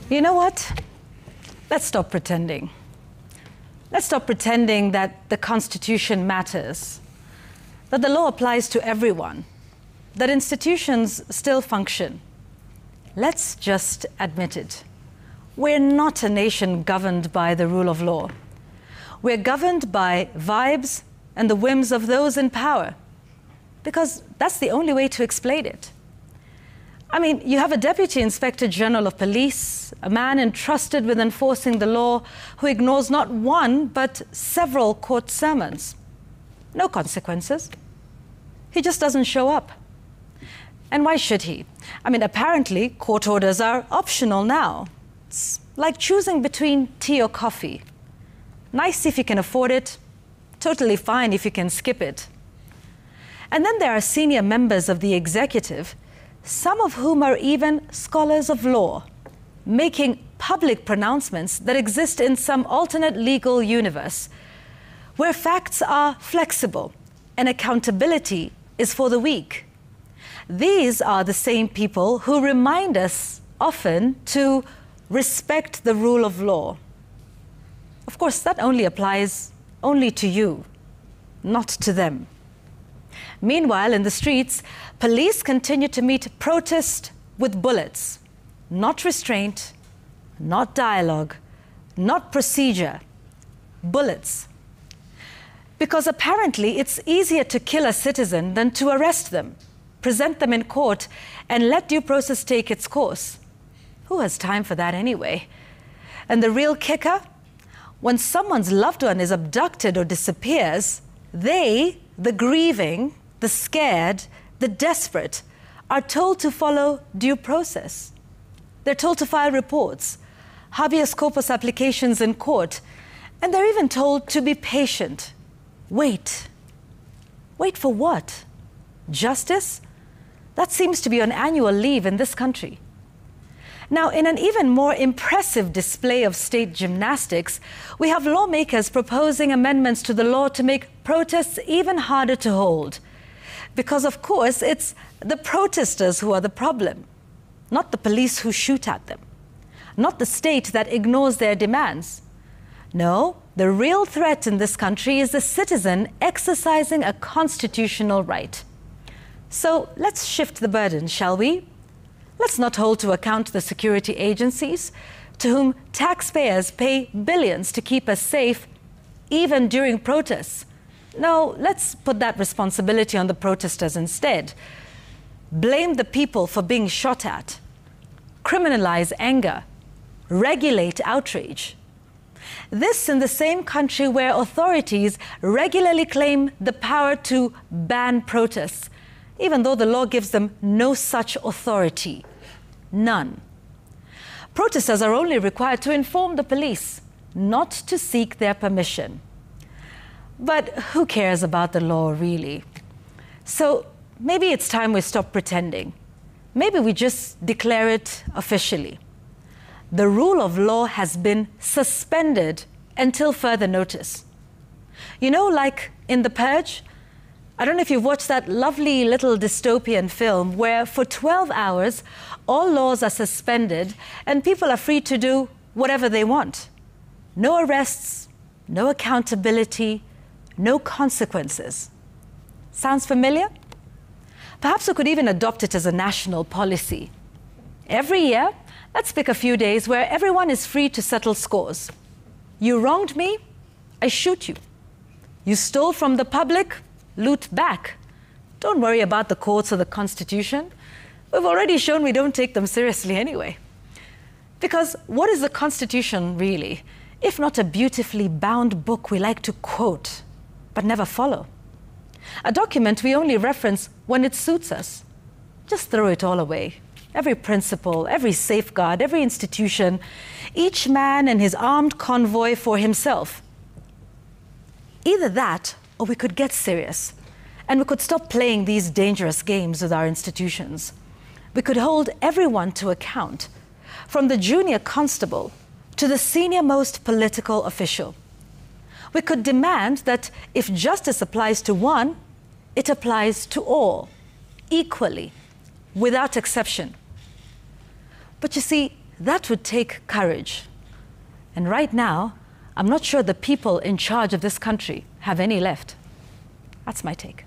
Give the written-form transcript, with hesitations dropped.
You know what? Let's stop pretending. Let's stop pretending that the Constitution matters, that the law applies to everyone, that institutions still function. Let's just admit it. We're not a nation governed by the rule of law. We're governed by vibes and the whims of those in power, because that's the only way to explain it. I mean, you have a Deputy Inspector General of Police, a man entrusted with enforcing the law, who ignores not one, but several court sermons. No consequences. He just doesn't show up. And why should he? I mean, apparently, court orders are optional now. It's like choosing between tea or coffee. Nice if you can afford it, totally fine if you can skip it. And then there are senior members of the executive, some of whom are even scholars of law, making public pronouncements that exist in some alternate legal universe, where facts are flexible and accountability is for the weak. These are the same people who remind us often to respect the rule of law. Of course, that only applies only to you, not to them. Meanwhile, in the streets, police continue to meet protest with bullets. Not restraint, not dialogue, not procedure, bullets. Because apparently it's easier to kill a citizen than to arrest them, present them in court, and let due process take its course. Who has time for that anyway? And the real kicker? When someone's loved one is abducted or disappears, they, the grieving, the scared, the desperate, are told to follow due process. They're told to file reports, habeas corpus applications in court, and they're even told to be patient. Wait. Wait for what? Justice? That seems to be on annual leave in this country. Now, in an even more impressive display of state gymnastics, we have lawmakers proposing amendments to the law to make protests even harder to hold. Because, of course, it's the protesters who are the problem, not the police who shoot at them, not the state that ignores their demands. No, the real threat in this country is the citizen exercising a constitutional right. So let's shift the burden, shall we? Let's not hold to account the security agencies, to whom taxpayers pay billions to keep us safe, even during protests. No, let's put that responsibility on the protesters instead. Blame the people for being shot at. Criminalize anger. Regulate outrage. This in the same country where authorities regularly claim the power to ban protests, even though the law gives them no such authority. None. Protesters are only required to inform the police, not to seek their permission. But who cares about the law, really? So maybe it's time we stop pretending. Maybe we just declare it officially. The rule of law has been suspended until further notice. You know, like in The Purge? I don't know if you've watched that lovely little dystopian film where for 12 hours, all laws are suspended and people are free to do whatever they want. No arrests, no accountability, no consequences. Sounds familiar? Perhaps we could even adopt it as a national policy. Every year, let's pick a few days where everyone is free to settle scores. You wronged me, I shoot you. You stole from the public, loot back. Don't worry about the courts or the Constitution. We've already shown we don't take them seriously anyway. Because what is the Constitution really, if not a beautifully bound book we like to quote, but never follow? A document we only reference when it suits us. Just throw it all away. Every principle, every safeguard, every institution, each man and his armed convoy for himself. Either that, or we could get serious, and we could stop playing these dangerous games with our institutions. We could hold everyone to account, from the junior constable to the senior-most political official. We could demand that if justice applies to one, it applies to all, equally, without exception. But you see, That would take courage. And right now, I'm not sure the people in charge of this country have any left. That's my take.